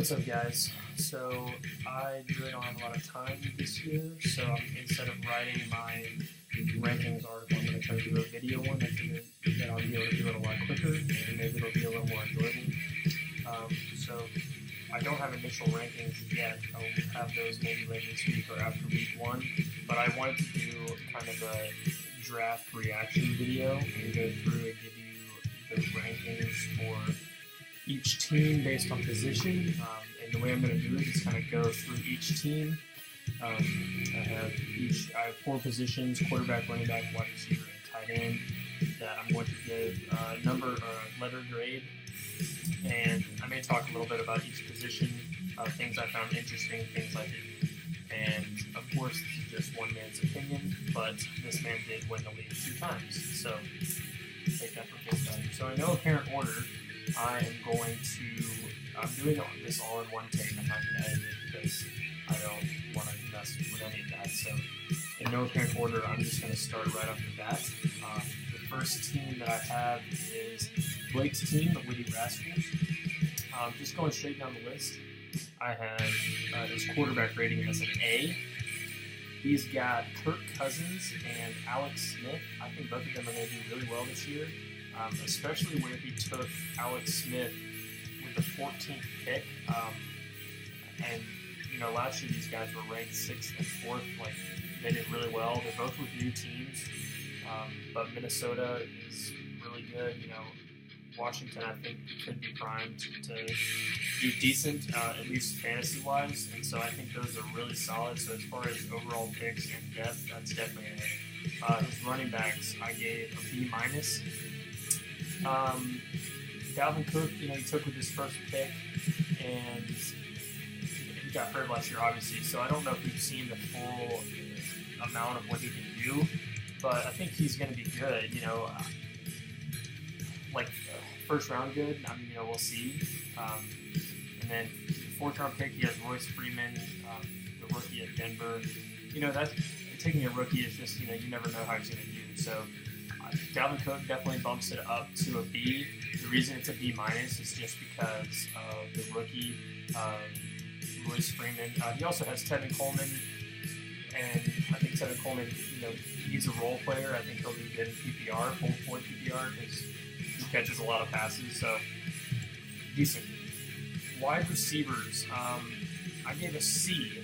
What's up, guys? So I really don't have a lot of time this year, so instead of writing my rankings article, I'm going to try to do a video one. I figure that I'll be able to do it a lot quicker, and maybe it'll be a little more enjoyable. So I don't have initial rankings yet. I'll have those maybe later this week or after week one, but I wanted to do kind of a draft reaction video and go through and give you the rankings for each team based on position, and the way I'm going to do it is kind of go through each team. I have 4 positions: quarterback, running back, wide receiver, and tight end, that I'm going to give a number or a letter grade, and I may talk a little bit about each position, things I found interesting, things I didn't, and of course this is just one man's opinion, but this man did win the league 2 times, so take that for face value. So in no apparent order, I'm doing this all in one take. I'm not going to edit it because I don't want to mess with any of that. So in no apparent order, I'm just going to start right off the bat. The first team that I have is Blake's team, the Witty Rascals. Just going straight down the list, I have his quarterback rating as an A. He's got Kirk Cousins and Alex Smith. I think both of them are going to do really well this year. Especially where he took Alex Smith with the 14th pick. And, last year these guys were ranked 6th and 4th. Like, they did really well. They're both with new teams. But Minnesota is really good. Washington, I think, could be primed to do decent, at least fantasy-wise. And so I think those are really solid. So as far as overall picks and depth, that's definitely an A. His running backs, I gave a B-. Dalvin Cook, he took with his first pick, and he got hurt last year, obviously, so I don't know if we've seen the full amount of what he can do, but I think he's going to be good, first round good, we'll see. And then the 4th-round pick, he has Royce Freeman, the rookie at Denver. That's taking a rookie is just, you never know how he's going to do, so Dalvin Cook definitely bumps it up to a B. The reason it's a B- is just because of the rookie, Royce Freeman. He also has Tevin Coleman, and I think Tevin Coleman, he's a role player. I think he'll do good in PPR, full point PPR, because he catches a lot of passes, so decent. Wide receivers, I gave a C.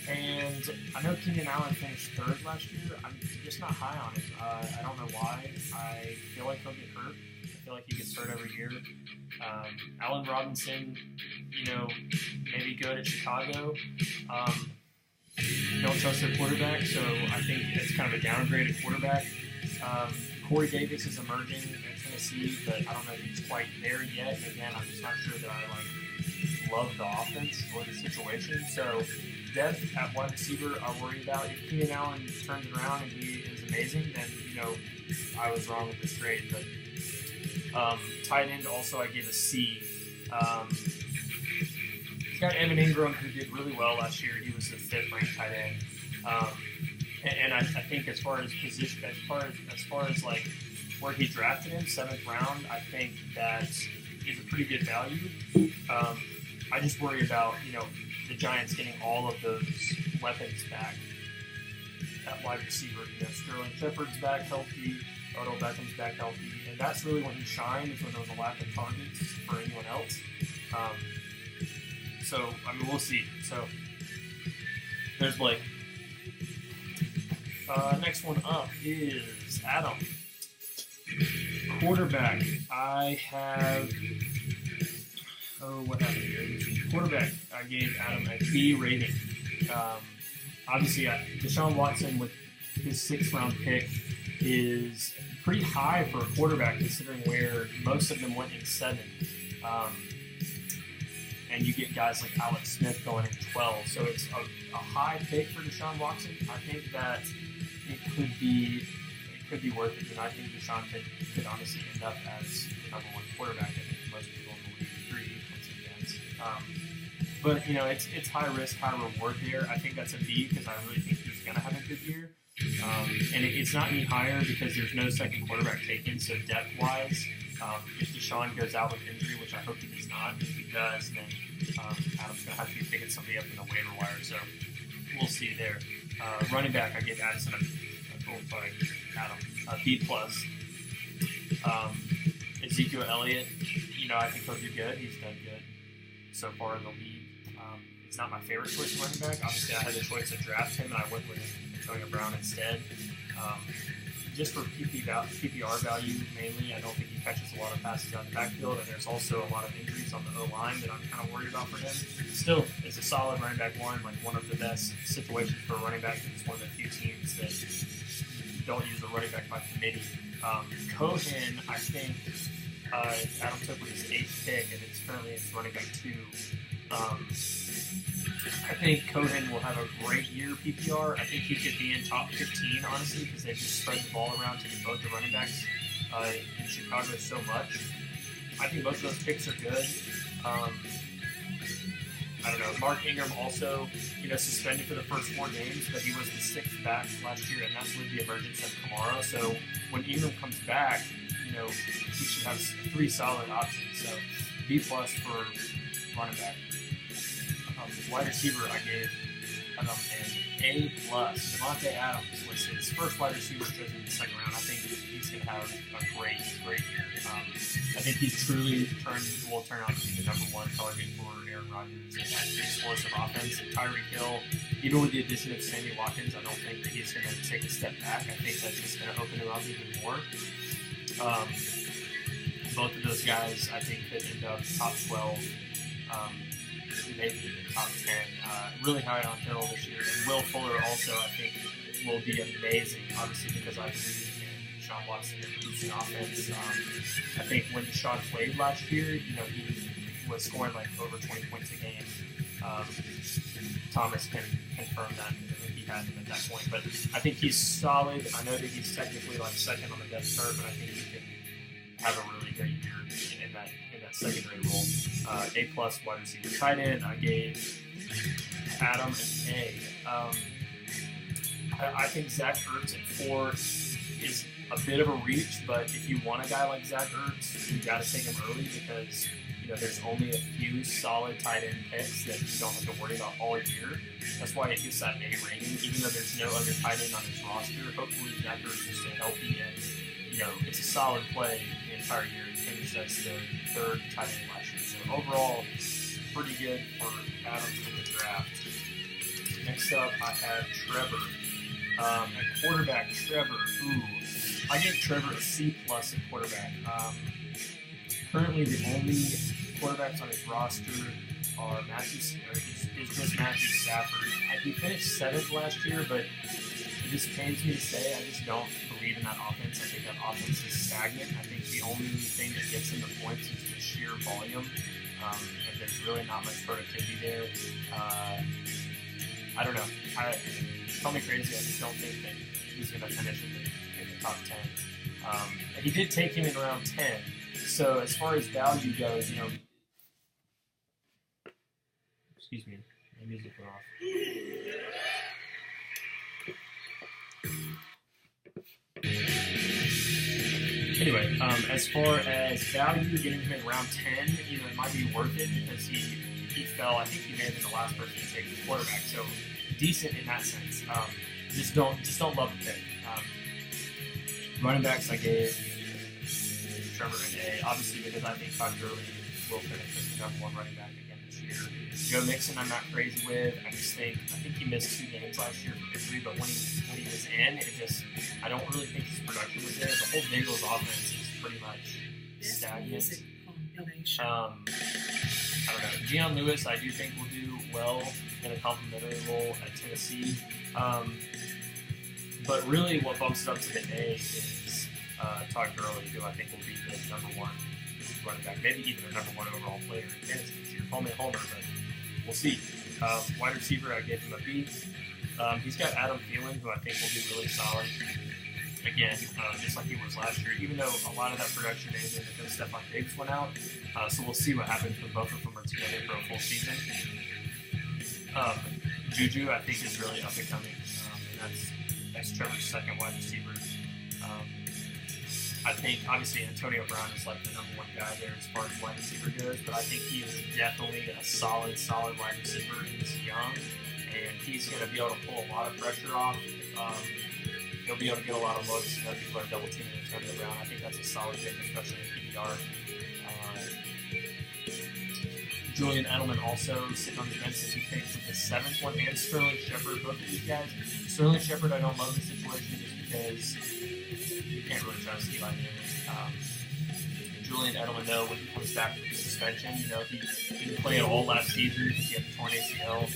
And I know Keenan Allen finished 3rd last year. I'm just not high on him. I don't know why. I feel like he'll get hurt. I feel like he gets hurt every year. Allen Robinson, maybe good at Chicago. Don't trust their quarterback, so I think it's kind of a downgraded quarterback. Corey Davis is emerging in Tennessee, but I don't know if he's quite there yet. Again, I'm just not sure that I love the offense or the situation. So depth at wide receiver, I worry about. If Keenan Allen turns it around and he is amazing, then I was wrong with this grade. But tight end also, I gave a C. He's got Evan Ingram, who did really well last year. He was the 5th ranked tight end. And I think as far as position, as far as like where he drafted him, 7th round, I think that is a pretty good value. I just worry about the Giants getting all of those weapons back at wide receiver. Sterling Shepard's back healthy, Odell Beckham's back healthy, and that's really when he shined, is when there was a lack of targets for anyone else. So, we'll see. So, there's Blake. Next one up is Adam. Quarterback. I have... what happened here? Quarterback, I gave Adam a B rating. Obviously, Deshaun Watson with his 6th-round pick is pretty high for a quarterback, considering where most of them went in 7. And you get guys like Alex Smith going in 12. So it's a high pick for Deshaun Watson. I think that it could be worth it. I think Deshaun could honestly end up as the number 1 quarterback. I think most people in the league agree once against. But it's high risk, high reward there. I think that's a B because I really think he's going to have a good year. And it's not any higher because there's no second quarterback taken. So depth wise, if Deshaun goes out with injury, which I hope he does not, if he does, then already up in the waiver wire, so we'll see there. Running back, I gave Addison a B plus. Ezekiel Elliott, I think he'll do good. He's done good so far in the league. He's not my favorite choice of running back. Obviously, I had the choice to draft him, and I went with Antonio Brown instead. Just for PPR value mainly, I don't think he catches a lot of passes out of the backfield, and there's also a lot of injuries on the O-line that I'm kind of worried about for him. Still, it's a solid running back one, like one of the best situations for a running back. It's one of the few teams that don't use a running back by committee. Cohen, I think Adam took with his 8th pick, and it's currently running back 2. I think Cohen will have a great year PPR. I think he could be in top 15, honestly, because they just spread the ball around to both the running backs in Chicago so much. I think both of those picks are good. I don't know. Mark Ingram also, suspended for the first 4 games, but he was the 6th back last year, and that's with the emergence of Kamara. So when Ingram comes back, he should have 3 solid options. So B plus for running back. Wide receiver, I gave an A plus. Devontae Adams was his first wide receiver chosen in the 2nd round. I think he's going to have a great year. I think he's truly will turn out to be the #1 target for Aaron Rodgers in that explosive offense. And Tyreek Hill, even with the addition of Sammy Watkins, I don't think that he's going to take a step back. I think that's just going to open him up even more. Both of those guys, I think, could end up top 12. Maybe even top 10. Really high on Hill this year. And Will Fuller also, I think, will be amazing, obviously, because I believe in Deshaun Watson and Houston offense. I think when Deshaun played last year, he was scoring like over 20 points a game. Thomas can confirm that because I think he had him at that point. But I think he's solid. I know that he's technically like 2nd on the depth chart, but I think he can have a really great year in that secondary role. A plus wide receiver. Tight end, I gave Adam an A. I think Zach Ertz at 4 is a bit of a reach, but if you want a guy like Zach Ertz, you got to take him early because there's only a few solid tight end picks that you don't have to worry about all year. That's why it gets that A rating, even though there's no other tight end on his roster. Hopefully Zach Ertz will stay healthy and it's a solid play the entire year. He finished as the 3rd tight end last year. So overall, pretty good for Adams in the draft. Next up, I have Trevor. At quarterback, Trevor. I gave Trevor a C plus at quarterback. Currently, the only quarterbacks on his roster are just Matthew Stafford. He finished 7th last year, but it just pains me to say I just don't believe in that offense. I think that offense is stagnant. I think the only thing that gets him the points is the sheer volume, and there's really not much productivity there. I don't know. Call me crazy. I just don't think that he's going to finish in the top 10. And he did take him in round 10. So as far as value goes, excuse me, my music went off. Anyway, as far as value, getting him in round 10, it might be worth it because he fell. I think he may have been the last person to take the quarterback, so decent in that sense. Just don't love the pick. Running backs, I gave Trevor an A, obviously because I think Todd Gurley will finish as the #1 running back again this year. Joe Mixon, I'm not crazy with. I think he missed 2 games last year for injury, but when he was in, I don't really think his production was there. The whole Bengals offense is pretty much stagnant. I don't know. Deion Lewis, I do think will do well in a complimentary role at Tennessee. But really, what bumps it up to the A is Todd Gurley, who I think will be the #1 running back, maybe even the #1 overall player in fantasy this year. Call me a homer, but we'll see. Wide receiver, I gave him a B. He's got Adam Thielen, who I think will be really solid. Again, just like he was last year, even though a lot of that production may have been because Stephon Diggs went out. So we'll see what happens when both of them are together for a full season. Juju, I think, is really up and coming. And that's Trevor's 2nd wide receiver. I think obviously Antonio Brown is like the number one guy there as far as wide receiver goes, but I think he is definitely a solid wide receiver. He's young, and he's going to be able to pull a lot of pressure off. He'll be able to get a lot of looks. People are double teaming Antonio Brown. I think that's a solid pick, especially in PPR. Julian Edelman also sitting on the bench as he takes with the 7th one, and Sterling Shepard, both of these guys. Sterling Shepard, I don't love the situation just because you can't really trust Eli Manning. Julian Edelman, though, when he comes back from suspension, he didn't play at all last season because he had the torn ACL.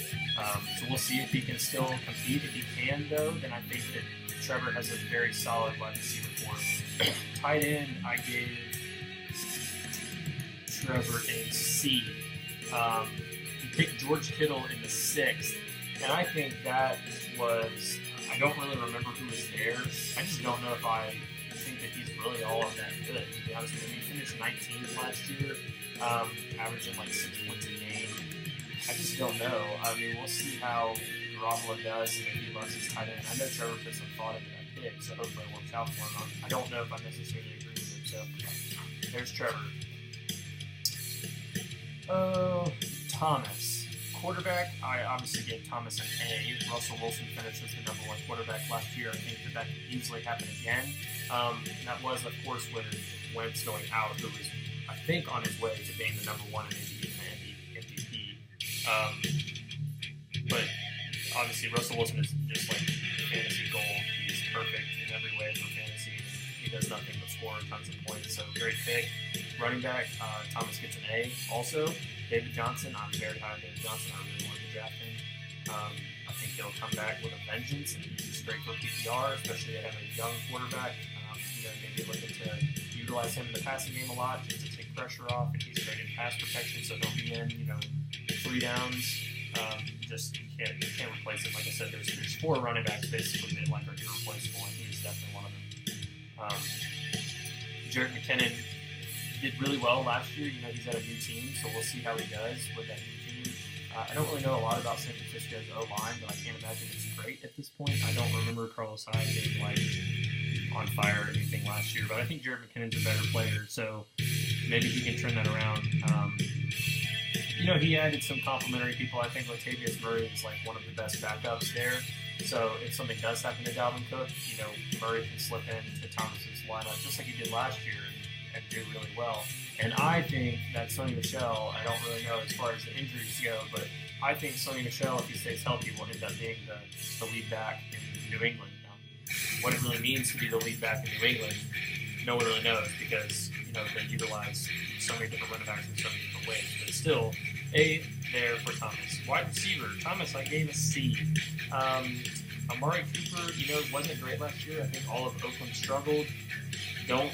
So we'll see if he can still compete. If he can, though, then I think that Trevor has a very solid wide receiver for him. Tight end, I gave Trevor a C. He picked George Kittle in the 6th, and I think that was, I don't really remember who was there. I just don't know if I think that he's really all of that good, to be honest with you. He finished 19th last year, averaging like 6 points a game. I just don't know. I mean, we'll see how Garoppolo does and if he loves his tight end. I know Trevor put some thought into that pick, so hopefully it works out for him. I don't know if I necessarily agree with him, so there's Trevor. Thomas. Quarterback, I obviously gave Thomas an A. Russell Wilson finished as the number 1 quarterback last year. I think that could easily happen again. And that was, of course, with Wentz going out, who was, I think, on his way to being the number 1 in MVP. But obviously, Russell Wilson is just like fantasy gold. He is perfect in every way for fantasy. He does nothing but score tons of points. So great pick. Running back, Thomas gets an A. Also, David Johnson. I'm very high on David Johnson. I really wanted to draft him. I think he'll come back with a vengeance, and he's just great for PPR, especially to have a young quarterback. Maybe looking to utilize him in the passing game a lot just to take pressure off, and he's great in pass protection, so he'll be in 3 downs. You can't replace him. Like I said, there's 4 running backs basically that are irreplaceable, and he is definitely one of them. Jerick McKinnon did really well last year. He's at a new team, so we'll see how he does with that new team. I don't really know a lot about San Francisco's O-line, but I can't imagine it's great at this point. I don't remember Carlos Hyde getting on fire or anything last year, but I think Jerick McKinnon's a better player, so maybe he can turn that around. He added some complimentary people. I think Latavius Murray is one of the best backups there. So if something does happen to Dalvin Cook, Murray can slip into Thomas's lineup just like he did last year and do really well. And I think that Sony Michel, I don't really know as far as the injuries go, but I think Sony Michel, if he stays healthy, will end up being the lead back in New England. Now, what it really means to be the lead back in New England, no one really knows because they utilize so many different running backs in so many different ways. But still, A there for Thomas. Wide receiver, Thomas, I gave a C. Amari Cooper, wasn't great last year. I think all of Oakland struggled. Don't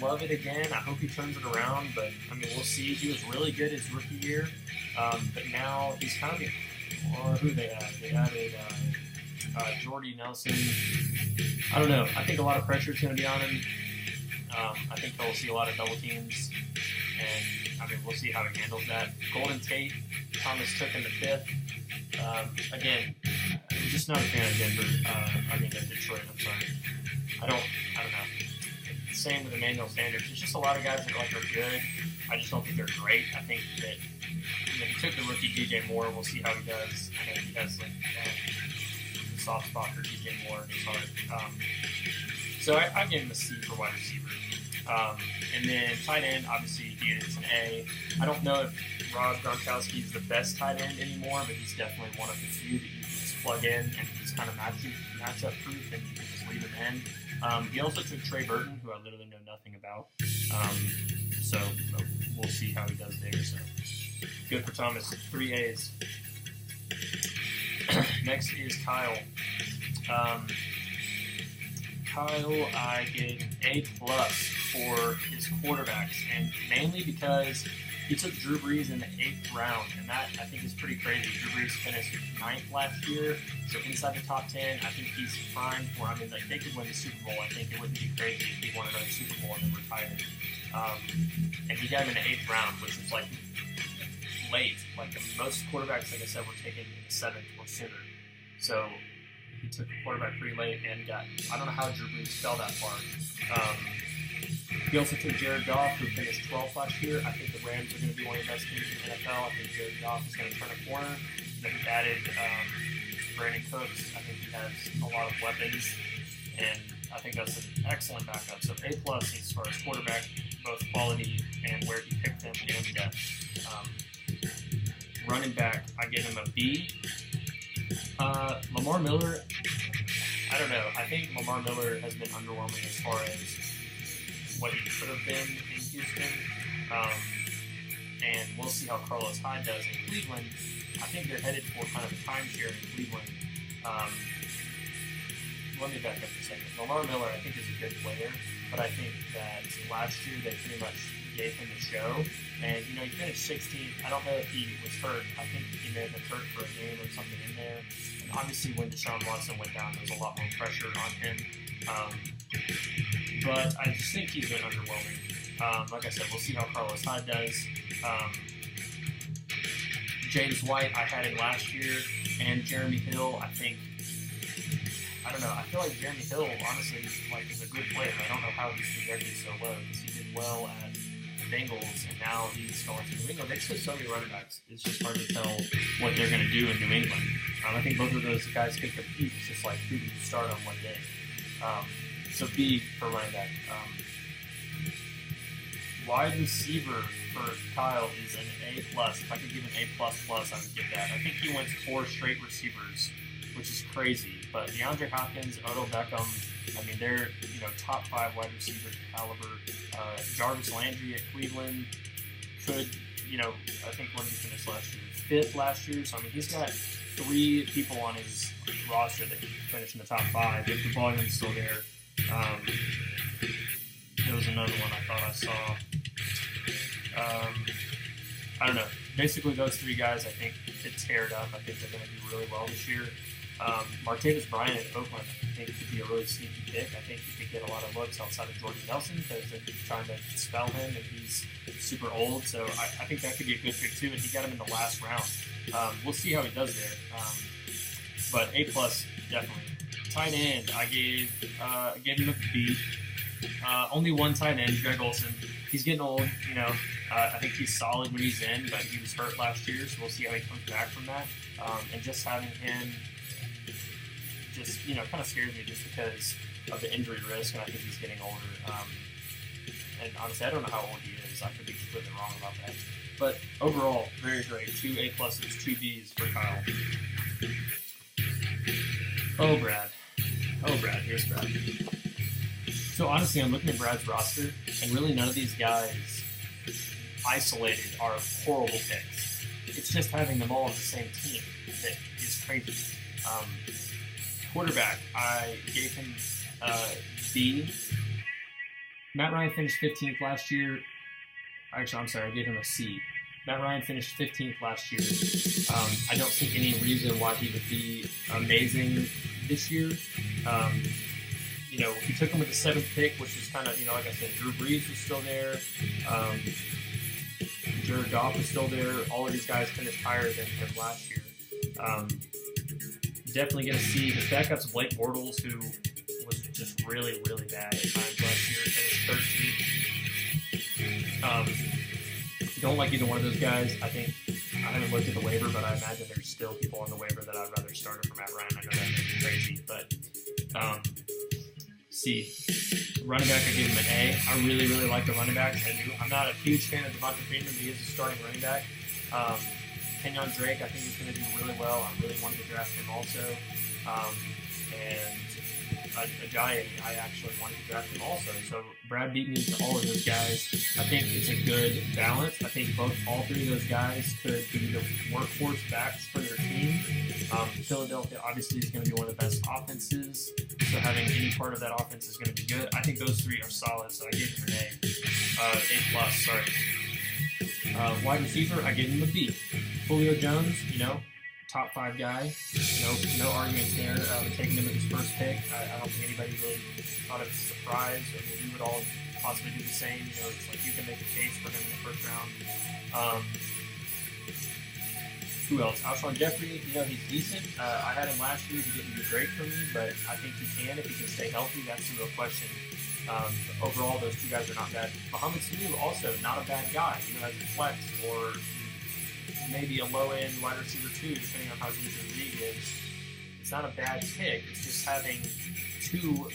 love it again. I hope he turns it around, but we'll see. He was really good his rookie year, but now he's kind of who they added? They added Jordy Nelson. I don't know. I think a lot of pressure is going to be on him. I think he'll see a lot of double teams, and we'll see how he handles that. Golden Tate, Thomas took in the 5th. Again, I'm just not a fan of Denver. Detroit. I'm sorry. I don't know. Same with Emmanuel Sanders. There's just a lot of guys that are good. I just don't think they're great. I think that he took the rookie DJ Moore. We'll see how he does. I know he has a soft spot for DJ Moore in his heart. So I gave him a C for wide receiver. And then tight end, obviously he is an A. I don't know if Rob Gronkowski is the best tight end anymore, but he's definitely one of the few that you can just plug in and he's kind of matchup proof and you can just leave him in. He also took Trey Burton, who I literally know nothing about. So we'll see how he does there. So good for Thomas. 3 A's. Next is Kyle. Kyle, I gave an A+ for his quarterbacks, and mainly because he took Drew Brees in the 8th round, and that I think is pretty crazy. Drew Brees finished 9th last year, so inside the top 10, I think he's fine for. They could win the Super Bowl. I think it wouldn't be crazy if he won another Super Bowl and then retired. And he got him in the 8th round, which was late. Most quarterbacks, like I said, were taken in the 7th or sooner. So he took the quarterback pretty late and I don't know how Drew Brees fell that far. He also took Jared Goff, who finished 12th last year. I think the Rams are going to be one of the best teams in the NFL. I think Jared Goff is going to turn a corner. And then he added Brandon Cooks. I think he has a lot of weapons, and I think that's an excellent backup. So A+ as far as quarterback, both quality and where he picked them and depth. Running back, I gave him a B. Lamar Miller, I don't know. I think Lamar Miller has been underwhelming as far as what he could have been in Houston. And we'll see how Carlos Hyde does in Cleveland. I think they're headed for kind of a timeshare in Cleveland. Let me back up a second. Lamar Miller, I think, is a good player, but I think that last year they pretty much gave him the show. And, he finished 16th. I don't know if he was hurt. I think he may have been hurt for a game or something in there. And obviously when Deshaun Watson went down, there was a lot more pressure on him. But I just think he's been underwhelming. Like I said, we'll see how Carlos Hyde does. James White, I had him last year. And Jeremy Hill, I don't know. I feel like Jeremy Hill, honestly, is a good player. I don't know how he's projected so low because he did well at the Bengals, and now he's going to New England. They just have so many running backs. It's just hard to tell what they're going to do in New England. I think both of those guys can compete. It's just like who do you start on one day. So B for running back. Wide receiver for Kyle is an A+. If I could give an A++, I would give that. I think he went 4 straight receivers, which is crazy. But DeAndre Hopkins, Odell Beckham, they're top 5 wide receiver caliber. Jarvis Landry at Cleveland could, I think what did he finish last year? 5th last year. So he's got 3 people on his roster that can finish in the top 5 if the volume's still there. There was another one I thought I saw. I don't know. Basically, those 3 guys I think could tear it up. I think they're going to do really well this year. Martavis Bryant at Oakland, I think could be a really sneaky pick. I think he could get a lot of looks outside of Jordan Nelson because they're trying to spell him and he's super old. So I think that could be a good pick too. And he got him in the last round. We'll see how he does there. But A+, definitely. Tight end, I gave him a B. Only one tight end, Greg Olsen. He's getting old, I think he's solid when he's in, but he was hurt last year, so we'll see how he comes back from that. And just having him just, kind of scares me just because of the injury risk, and I think he's getting older. And honestly, I don't know how old he is. I could be completely wrong about that. But overall, very great. 2 A+, 2 Bs for Kyle. Oh, Brad, here's Brad. So honestly, I'm looking at Brad's roster, and really none of these guys isolated are horrible picks. It's just having them all on the same team that is crazy. Quarterback, I gave him B. Matt Ryan finished 15th last year. Actually, I'm sorry, I gave him a C. Matt Ryan finished 15th last year. I don't see any reason why he would be amazing this year. He took him with the 7th pick, which is kind of, like I said, Drew Brees was still there. Jared Goff was still there. All of these guys finished higher than him last year. Definitely going to see his backup's Blake Bortles, who was just really, really bad at times last year, finished 13th. Don't like either one of those guys. I think I haven't looked at the waiver, but I imagine there's still people on the waiver that I'd rather start over Matt Ryan. I know that may be crazy, but C. Running back, I gave him an A. I really, really like the running backs. I'm not a huge fan of Devonta Freeman, but he is a starting running back. Kenyon Drake, I think he's going to do really well. I really wanted to draft him also. And Ajayi, I actually wanted to draft him also. So Brad beat me to all of those guys. I think it's a good balance. I think all 3 of those guys could be the workhorse backs for their team. Philadelphia obviously is going to be one of the best offenses, so having any part of that offense is going to be good. I think those 3 are solid, so I gave him an A+, sorry. Wide receiver, I gave him a B. Julio Jones, top 5 guy. No arguments there. Taking him with his first pick, I don't think anybody really thought it was a surprise. We would all possibly do the same. It's like you can make a case for him in the first round. Who else? Alshon Jeffrey, he's decent. I had him last year. He didn't do great for me, but I think he can if he can stay healthy. That's the real question. Overall, those two guys are not bad. Mohamed Sanu, also not a bad guy. As a flex or maybe a low-end wide receiver too, depending on how deep the league is. It's not a bad pick. It's just having two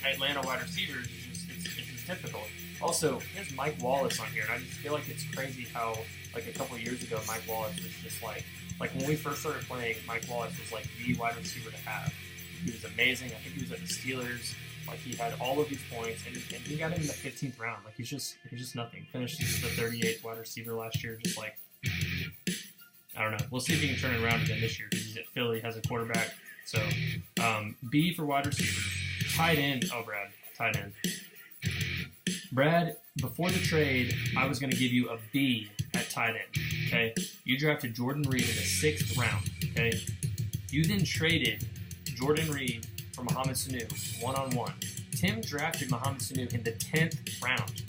Atlanta wide receivers it's just difficult. Also, there's Mike Wallace on here, and I just feel like it's crazy how like a couple years ago Mike Wallace was just like when we first started playing, Mike Wallace was like the wide receiver to have. He was amazing. I think he was at the Steelers. Like he had all of these points, and he got him in the 15th round. Like he's just nothing. Finished as the 38th wide receiver last year. Just like I don't know. We'll see if he can turn it around again this year because he's at Philly, has a quarterback. So B for wide receiver, tight end. Oh, Brad, tight end. Brad, before the trade, I was going to give you a B at tight end. Okay, you drafted Jordan Reed in the 6th round. Okay, you then traded Jordan Reed for Mohamed Sanu one-on-one. Tim drafted Mohamed Sanu in the 10th round.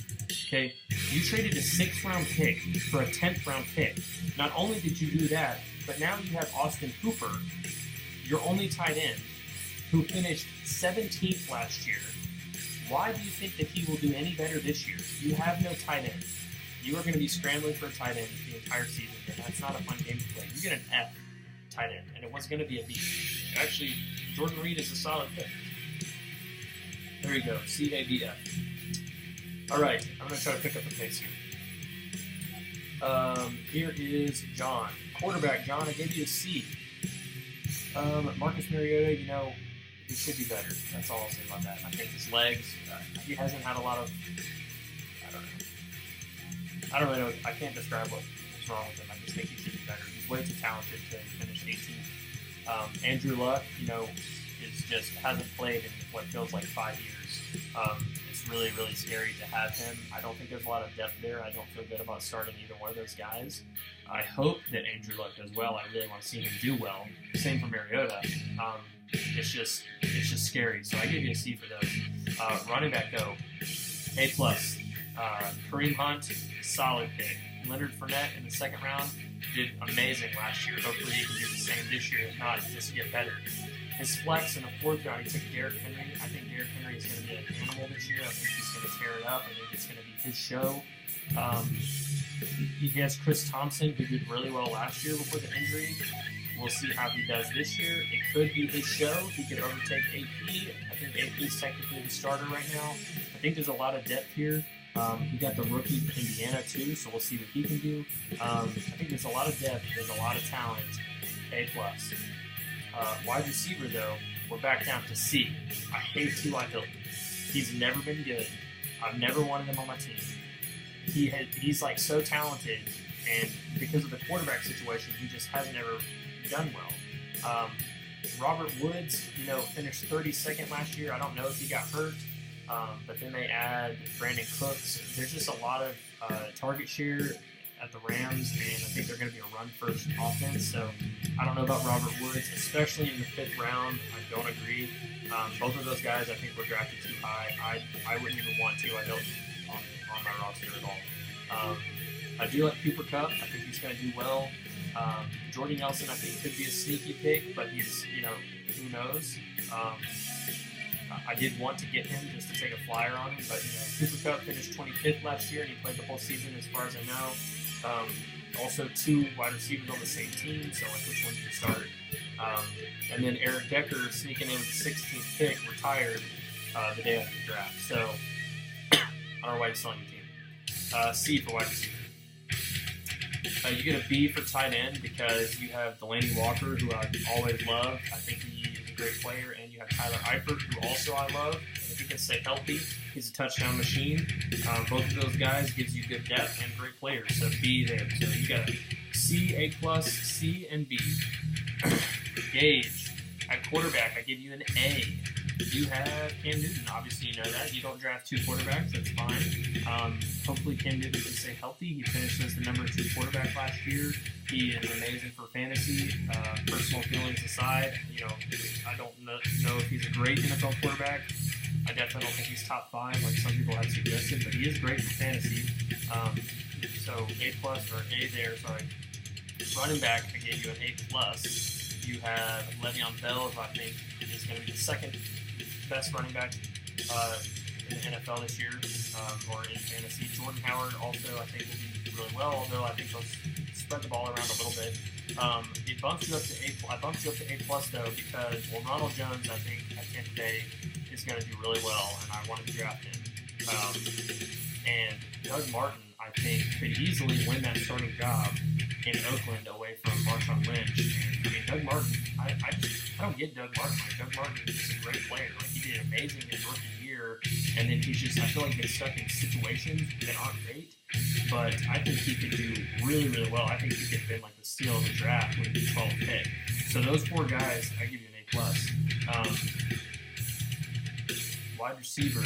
Okay, you traded a 6th round pick for a 10th round pick. Not only did you do that, but now you have Austin Hooper, your only tight end, who finished 17th last year. Why do you think that he will do any better this year? You have no tight end. You are going to be scrambling for a tight end the entire season, and that's not a fun game to play. You get an F tight end, and it was going to be a B. Actually, Jordan Reed is a solid pick. There you go, C-A-B-F. All right, I'm going to try to pick up the pace here. Here is John. Quarterback, John, I gave you a C. Marcus Mariota, he should be better. That's all I'll say about that. I think his legs, he hasn't had a lot of, I don't really know. I can't describe what's wrong with him. I just think he should be better. He's way too talented to finish 18th. Andrew Luck, just hasn't played in what feels like 5 years. It's really, really scary to have him. I don't think there's a lot of depth there. I don't feel good about starting either one of those guys. I hope that Andrew Luck does well. I really want to see him do well. Same for Mariota. It's just scary. So I give you a C for those. Running back though, A+. Kareem Hunt, solid pick. Leonard Fournette in the 2nd round did amazing last year. Hopefully he can do the same this year. If not, just get better. His flex in the 4th round, he took Derrick Henry. I think Derrick Henry is going to be an animal this year. I think he's going to tear it up. I think it's going to be his show. He has Chris Thompson, who did really well last year before the injury. We'll see how he does this year. It could be his show. He could overtake AP. I think AP is technically the starter right now. I think there's a lot of depth here. He got the rookie from Indiana too, so we'll see what he can do. I think there's a lot of depth. There's a lot of talent. A+. Wide receiver though, we're back down to C. I hate T.Y. Hilton. He's never been good. I've never wanted him on my team. He's like so talented, and because of the quarterback situation, he just hasn't ever done well. Robert Woods, finished 32nd last year. I don't know if he got hurt, but then they add Brandon Cooks. There's just a lot of target share at the Rams, and I think they're going to be a run-first offense. So I don't know about Robert Woods, especially in the 5th round. I don't agree. Both of those guys I think were drafted too high. I wouldn't even want to. I don't on my roster at all. I do like Cooper Kupp. I think he's going to do well. Jordy Nelson I think could be a sneaky pick, but he's, who knows. I did want to get him just to take a flyer on him, but Cooper Kupp finished 25th last year, and he played the whole season as far as I know. Also 2 wide receivers on the same team, so like which one you start. And then Eric Decker sneaking in with the 16th pick, retired the day after the draft. So I don't know why he's still on your team. C for wide receiver. You get a B for tight end because you have Delaney Walker, who I always loved. I think he is a great player, and you have Tyler Eifert, who also I love. And if he can stay healthy, he's a touchdown machine. Both of those guys gives you good depth and great players. So B there. So you got a C, A+, C, and B. Gage. At quarterback, I give you an A. You have Cam Newton. Obviously, you know that. You don't draft 2 quarterbacks. That's fine. Hopefully, Cam Newton can stay healthy. He finished as the number 2 quarterback last year. He is amazing for fantasy. Personal feelings aside, I don't know if he's a great NFL quarterback. I definitely don't think he's top 5 like some people have suggested, but he is great for fantasy. So A+ or A there, sorry. Running back, I gave you an A+. You have Le'Veon Bell, who I think is going to be the 2nd best running back. in the NFL this year, or in fantasy. Jordan Howard also, I think, will do really well, although I think he'll spread the ball around a little bit. It bumps you up to I bumped you up to A plus though because Ronald Jones, I think at Tampa Bay is going to do really well, and I wanted to draft him. And Doug Martin, I think, could easily win that starting job in Oakland away from Marshawn Lynch. And, I mean, Doug Martin, I don't get Doug Martin. Like, Doug Martin is just a great player. Like, he did amazing his rookie year, and then he's just, I feel like, gets stuck in situations that aren't great. But I think he could do really, really well. I think he could have been like the steal of the draft with the 12th pick. So those four guys, I give you an A plus. Wide receiver,